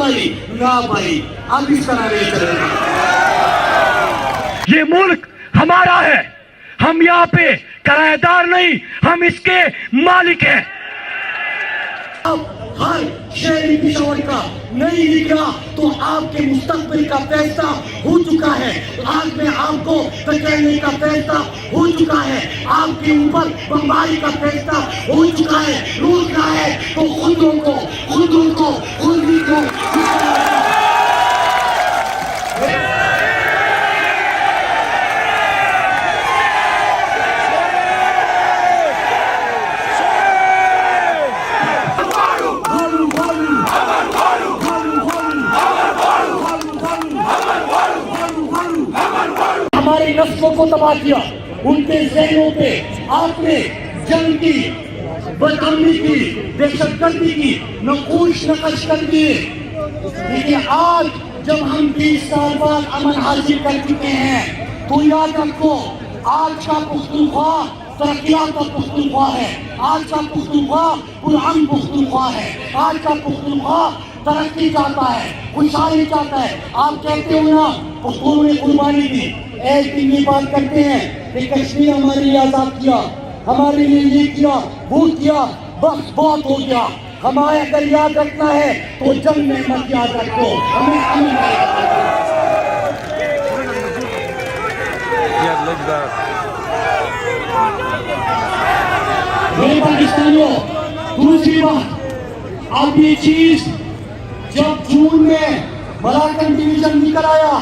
भाई ना भाई, अब इस तरह नहीं चलेगा। ये मुल्क हमारा है, हम यहाँ पे किराएदार नहीं, हम इसके मालिक हैं। अब हर शहरी पिशावर का नहीं निकला तो आपके मुस्तकबिल का फैसला हो चुका है। आज में आपको पकड़ने का फैसला हो चुका है, आपके ऊपर बमबारी का फैसला हो चुका है। रोकना है तो खुद रोको, खुद लिखो। हमारी नस्लों को तबाह किया, उनके ज़हनों पे आपने जंग की, बदअमनी की, दहशतगर्दी की नक्श नकश कर दिए। लेकिन आज जब हम 20 साल बाद अमन हासिल कर चुके हैं तो याद रखो, आज का पुख्तूनख्वा तरक्कियात का पुख्तूनख्वा है, आज का पुख्तूनख्वा पुरअमन पुख्तूनख्वा है, आज का पुख्तूनख्वा तरक्की चाहता है, खुशहाली चाहता है। आप कहते हो ना पुख्तून ने कुर्बानी दी, एक दिन ये बात करते हैं कि कश्मीर हमारे लिए आजाद किया, हमारे लिए ये किया, वो किया, बस बहुत हो गया। हमारे अगर याद रखना है तो जंग में मत याद रखो, हमें पाकिस्तानियों। दूसरी बात, अब ये चीज जब जून में मलाकन डिवीजन निकल आया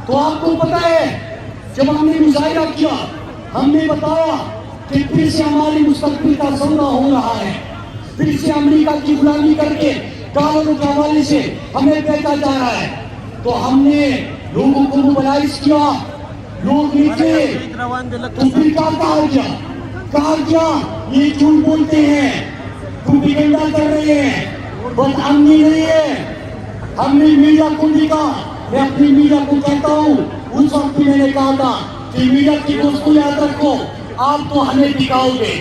तो आपको पता है, जब हमने मुजाहिरा किया हमने बताया कि फिर से हमारी मुस्तकबिल का सौदा हो रहा है, फिर से अमेरिका की गुलामी करके डॉलरों के हवाले से हमें बेचा जा रहा है। तो हमने लोगों को मोबिलाइज किया, लोग नीचे, तो फिर क्या कहा गया ये झूठ बोलते हैं, प्रोपेगेंडा कर रहे हैं, बदअमनी नहीं है। हमने मीडिया को देखा, मैं अपनी मीडिया को कहता हूँ, उस वक्त मैंने कहा था कि मीडिया की दोस्तों याद रखो, आप तो हमें दिखाओगे,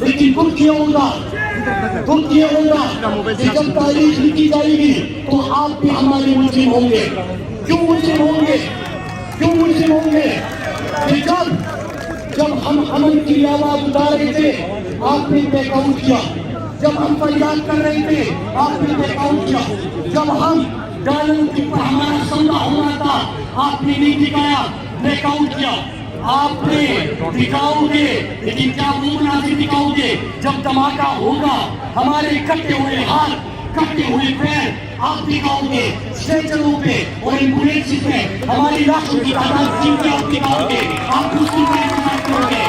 लेकिन दुख ये होगा कि जब तारीख लिखी जाएगी तो आप भी हमारे मुल्जिम होंगे। क्यों मुल्जिम होंगे? कि जब हम अमन की आवाज उठा रहे थे आपने बैकआउट किया, जब हम फरियाद कर रहे थे आपने बैकआउट किया, जब हम डॉलर के ऊपर हमारा सौदा होना था आपने नहीं दिखाया, बैकआउट किया। आपने दिखाओगे, लेकिन क्या वो मुनासिब दिखाओगे जब धमाका होगा, हमारे कटे हुए हाथ, कटे हुए पैर आप दिखाओगे स्ट्रेचरों पे और एम्बुलेंस पे, हमारी लाशों की तादाद जिनकी आप दिखाओगे, आप उसकी बात करोगे।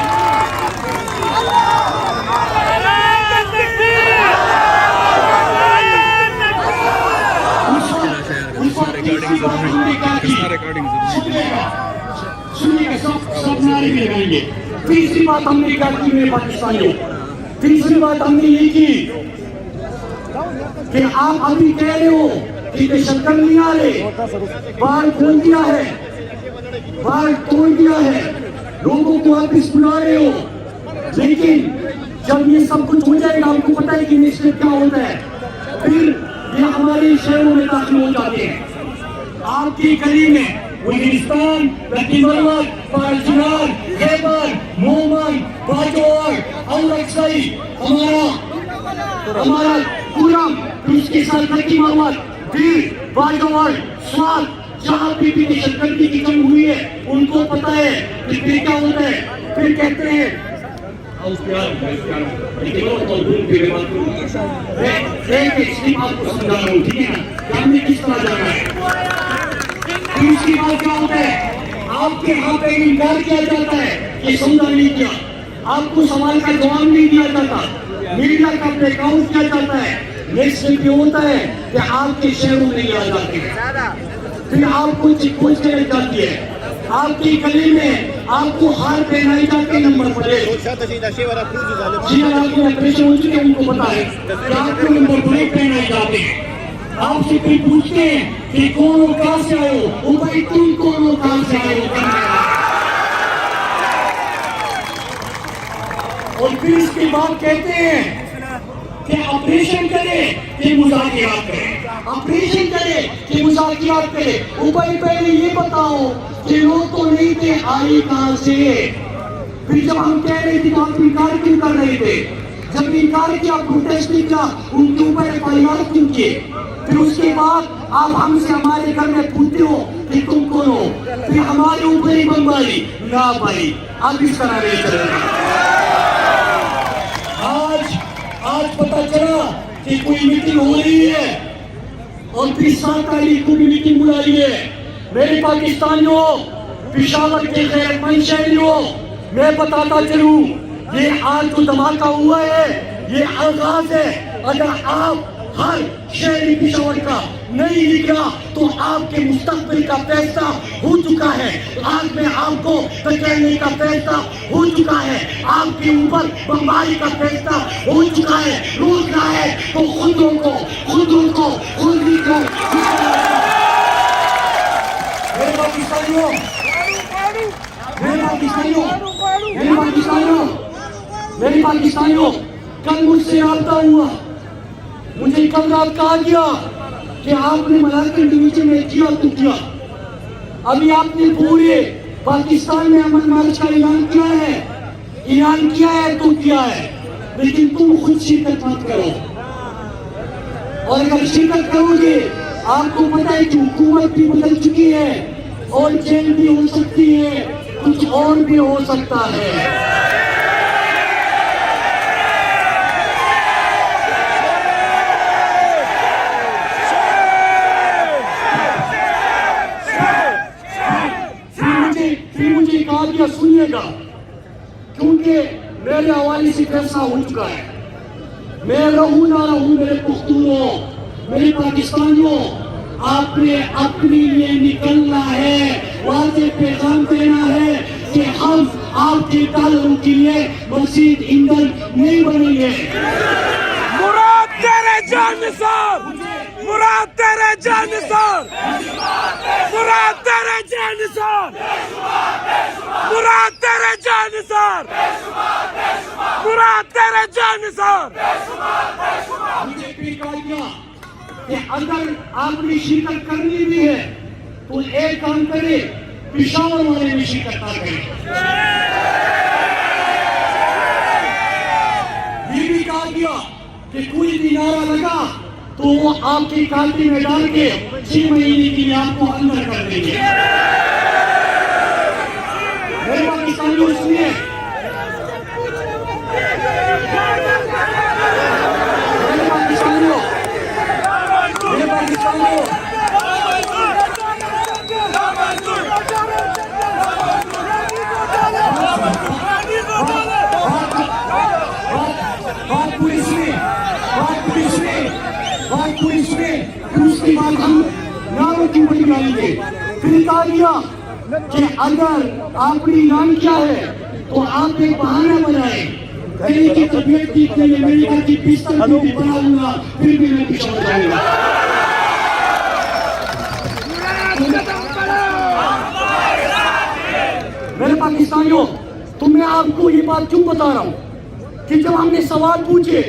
तीसरी बात हमने क्या की मेरे पाकिस्तानियों, तीसरी बात हमने ये की कि आप अभी कह रहे हो कि दहशतगर्द नहीं आ रहे, बाहर खोल दिया है, बाहर तोड़ दिया है, लोगों को वापिस बुला रहे हो, लेकिन जब ये सब कुछ हो जाएगा आपको पता है कि नेशनल क्या होता है, फिर ये हमारे शहरों में दाखिल हो जाते हैं। आपकी गली में वजीरिस्तान, लखीमपुर, पालचुनार, खैबर, मोहम्मद, बाजौर और अक्सई हमारा पूरा, उसके साथ लखीमपुर, फिर बाजौर, स्वाद, जहाँ भी दहशतगर्दी की जंग हुई है उनको पता है कि फिर क्या होता है। फिर कहते हैं हमने किस तरह जाना है। दूसरी बात क्या होता है, आपके यहाँ पे इनकार किया जाता है कि सौदा नहीं किया, आपको सवाल का जवाब नहीं दिया जाता, मीडिया का ब्रेकआउट किया जाता है। नेक्स्ट ये होता है कि आपके शहरों में आ जाते हैं, फिर आपको चिकपोस्ट कर जाती है, आपकी गली में आपको हार पहनाई जाती है, नंबर प्लेट आपको ऑपरेशन हो चुके उनको पता है कि आपको नंबर प्लेट पहनाई जाती है। आपसे फिर पूछते हैं कि कौन हो, कहां से आए हो, भाई तुम कौन हो, कहां से आए हो, और फिर इसके बाद कहते हैं कि ऑपरेशन करे कि मुज़ाकिरात करे, ऑपरेशन करे कि मुज़ाकिरात करे। ऊपर पहले ये बताओ कि लोग तो नहीं थे, आई कहां से? फिर जब हम कह रहे थे तो आप इनकार क्यों कर रहे थे? जब इनकार किया, प्रोटेस्ट नहीं किया, उनके ऊपर एफआईआर क्यों किए? फिर उसके बाद आप हमसे हमारे घर में पूछते हो कि तुम कौन हो, फिर हमारे ऊपर ही बमबारी। ना भाई, अब इस तरह नहीं चलेगा। आज पता चला कि कोई मीटिंग हो रही है और फिर 7 तारीख को भी मीटिंग बुलाई है। मेरे पाकिस्तानियों, पेशावर के गैरतमंद शहरियों, मैं बताता चलूं, ये आज जो धमाका हुआ है ये आगाज है। अगर आप हर शहरी पेशावर का नहीं निकला तो आपके मुस्तकबिल का फैसला हो चुका है। आज में आपको धकेलने का फैसला हो चुका है, आपके ऊपर बमबारी का फैसला हो चुका है। रोकना है तो खुद रोको, खुद रोको, खुद निकलो। मेरे पाकिस्तानियों, मेरे पाकिस्तानियों, मेरे पाकिस्तानियों, मेरे पाकिस्तानियों, कल मुझसे राब्ता हुआ, मुझे कल रात कहा गया कि आपने मलाकन डिवीजन में किया तो किया, अभी आपने पूरे पाकिस्तान में अमन मार्च का ऐलान किया है, ऐलान किया है तो किया है, लेकिन तुम खुद शिरकत मत करो। और अगर शिरकत करोगे, आपको पता है कि हुकूमत भी बदल चुकी है और जेल भी हो सकती है, कुछ और भी हो सकता है। कहा गया, सुनिएगा, क्योंकि मेरे हवाले से फैसला हो चुका है। मैं रहूं ना रहूं, मेरे पुख्तूनों, मेरे पाकिस्तानियों, आपने अपने लिए निकलना है, वाज़ेह पैगाम देना है कि हम आपके तालों के लिए मजीद ईंधन नहीं बनेंगे। मुराद तेरे जानिसार, मुराद तेरे जानिसार, मुराद तेरे जानिसार, मुराद तेरे जानिसार, मुराद तेरे जानिसार। मुझे भी कहा गया कि अगर आपने शिरकत करनी भी है तो एक काम करे, पेशावर वाले में शिरकत ना करें। ये भी कहा गया कि कोई भी नारा लगा तो वो आपकी काटी में डाल के 6 महीने के लिए आपको अंदर कर देंगे। मेरे पाकिस्तानियों, सुनिए, मेरे पाकिस्तानियों, मेरे पाकिस्तानियों, बात पूरी सुनिए, बात पूरी सुनिए, बात पूरी सुनिए, फिर उसके बाद हम नारों की ऊपर निकालेंगे। फिर कहा गया कि अगर आपने ऐलान किया है तो आप एक बहाना बनाए, कहीं की तबीयत ठीक नहीं है, मेरी बात की पिस्तौल भी बनाऊंगा, फिर भी मैं पीछे हो जाऊंगा। मेरे पाकिस्तानियों, तो मैं आपको ये बात क्यों बता रहा हूँ कि जब हमने सवाल पूछे,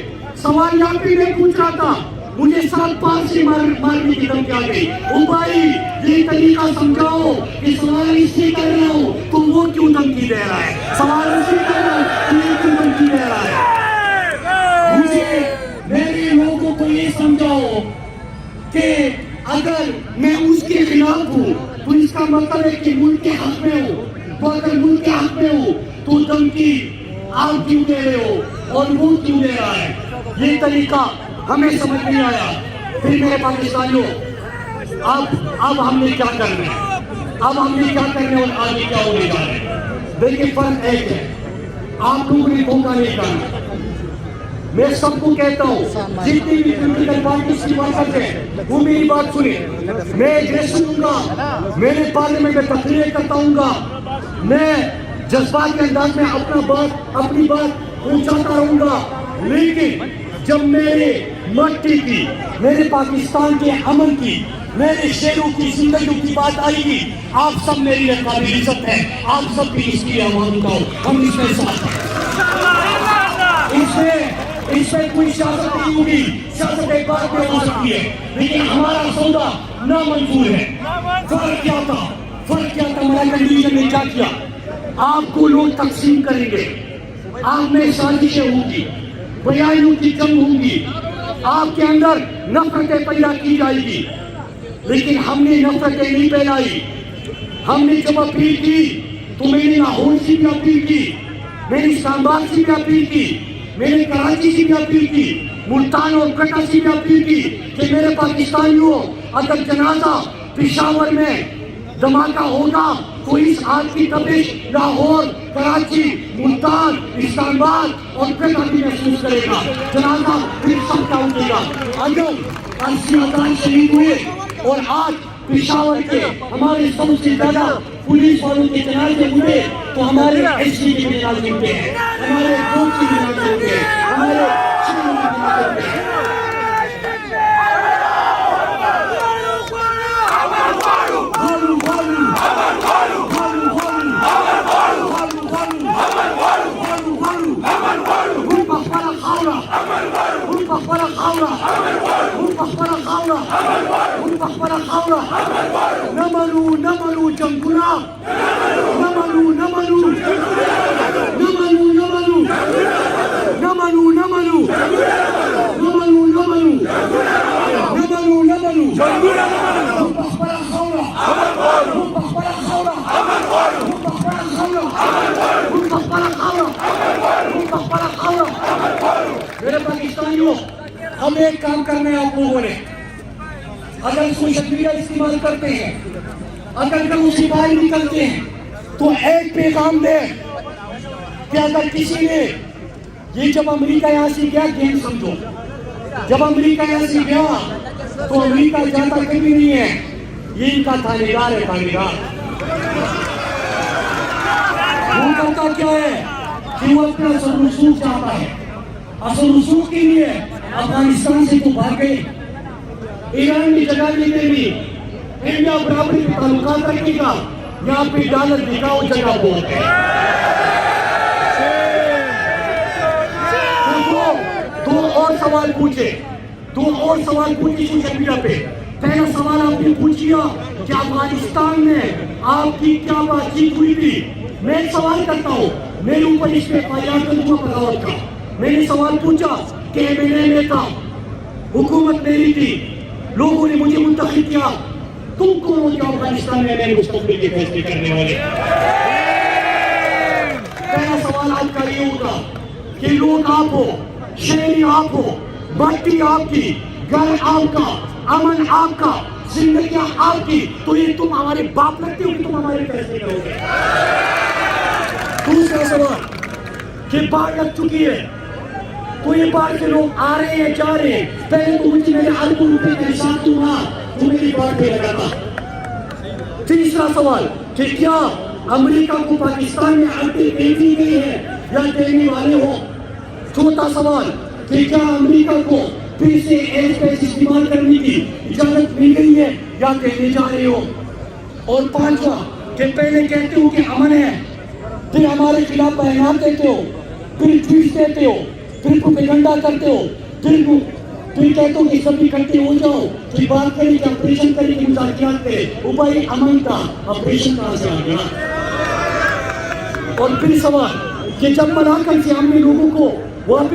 सवाल यहाँ पे नहीं पूछ रहा था, मुझे 7 पार से मारने की धमकी आ गई। ओ भाई, ये तरीका समझाओ कि सवाल इससे कर रहा हूँ तो वो क्यों धमकी दे रहा है, सवाल इससे कर रहा हूँ तो ये क्यों धमकी दे रहा है। मुझे, मेरे लोगों को ये समझाओ कि अगर मैं उसके खिलाफ हूँ तो इसका मतलब है कि मुल्क के हक में हूँ, तो अगर मुल्क के हक में हूँ तो धमकी आप क्यों दे रहे हो और वो क्यों दे रहा है। ये तरीका हमें समझ नहीं आया। फिर मेरे पाकिस्तानियों, अब हमने क्या करना है, अब हमने क्या करना है और आगे क्या होने जा रहा है। देखिए, फर्क एक है, आप लोगों ने धोखा नहीं करना। मैं सबको कहता हूँ, जितनी भी पॉलिटिकल पार्टी की बात करते हैं वो मेरी बात सुने। मैं एड्रेस सुनूंगा, मेरे पार्लियामेंट में तकरीरें करता हूँ, मैं जज्बात के अंदाज में अपनी बात पहुंचाता रहूंगा, लेकिन जब मेरे मट्टी की, मेरे पाकिस्तान के अमन की, मेरे शेरों की जिंदगी की बात आएगी, आप सब मेरी काबिल इज्जत है, आप सब भी इसकी आवाज उठाओ, हम इसमें साथ हैं। इसमें इसमें कोई सियासत नहीं होगी, सियासत एक बार में हो सकती है, लेकिन हमारा सौदा नामंजूर है। फर्क क्या था? मलाकन डिवीजन ने क्या किया? आपको लोग तकसीम करेंगे, आप में साजिशें होंगी, बयानियों की जंग होंगी, आपके अंदर नफरतें पैदा की जाएगी, लेकिन हमने नफरतें नहीं फैलाई। हमने जब अपील की तो मैंने लाहौर से भी अपील की, मैंने इस्लामाबाद से भी अपील की, मैंने कराची से भी अपील की, मुल्तान और कटा से भी अपील की कि मेरे पाकिस्तानियों, अगर जनाजा पेशावर में धमाका होगा तो इस आग की तपिश लाहौर, कराची, मुल्तान, इस्लामाबाद और कटा भी महसूस करेगा। जनाजा फिर सबका उठेगा। अगर 80,000 शहीद हुए और आज पेशावर के हमारे सबसे ज्यादा पुलिस वालों के जनाजे हुए तो हमारे एसपी के जनाजे हुए हैं, हमारे कोच के जनाजे हुए हैं, हमारे शिक्षकों के जनाजे हुए हैं। नमलू जंगुला, नमलू नमलू नमलू नमलू नमलू नमलू नमलू नमलू नमलू नमलू जंगुला मेरे पाकिस्तानियों, हम एक काम करना है आप लोगों ने। अगर सोशल मीडिया इस्तेमाल करते हैं, अगर कल उसी बाहर निकलते हैं तो एक पैगाम दे कि अगर किसी ने ये जब अमेरिका यहाँ से गया गेम समझो, जब अमेरिका यहाँ से गया तो अमेरिका जाता कभी नहीं है, ये इनका थानेदार है, थानेदार। वो करता क्या है कि वो अपना असल रसूख चाहता है, असल रसूख के लिए अफगानिस्तान से तो भाग गए, ईरान की जगह लेते भी इंडिया बराबरी के ताल्लुकात रखेगा, यहाँ पे डॉलर दिखाओ जगह बहुत है। दो और सवाल पूछे सोशल मीडिया पे। पहला सवाल आपने पूछिया कि अफगानिस्तान में आपकी क्या बातचीत हुई थी। मैं सवाल करता हूँ, मेरे ऊपर इसमें FIR कर दूंगा बगावत का। मैंने सवाल पूछा कि MNA में था, हुकूमत मेरी थी, लोगों ने मुझे मुंतखब किया, तुम कौन हो क्या अफगानिस्तान में मेरे मुस्तकबिल के फैसले करने वाले? पहला सवाल आपका ये होगा कि लोग आप हो, शहरी आप हो, मट्टी आपकी, घर आपका, अमन आपका, जिंदगियां आपकी, तो ये तुम हमारे बाप लगते हो कि तुम हमारे फैसले करोगे? दूसरा सवाल कि बाढ़ लग चुकी है तो ये बाढ़ के लोग आ रहे हैं, जा रहे हैं, पहले तो मुझे मेरे अरबों रुपए का हिसाब दूंगा तो मेरी बाढ़ पे लगा था। तीसरा सवाल कि क्या अमेरिका को पाकिस्तान में आटे दे दी गई है या देने वाले हो? चौथा सवाल कि क्या अमेरिका को फिर से एयर स्पेस इस्तेमाल करने की इजाजत मिल गई है या देने जा रहे हो? और पांचवा कि पहले कहते हो कि अमन है, फिर हमारे खिलाफ बयान देते हो, फिर ट्वीट देते हो, फिर प्रोपेगेंडा करते हो, फिर कहते हो कि सब इकट्ठे हो जाओ, फिर बात करें कि ऑपरेशन करें कि मुजाहिरात करें। ऊपर अमन का ऑपरेशन कहां से आ गया? और फिर सवाल कि जब मलाकन से हमने लोगों को वापिस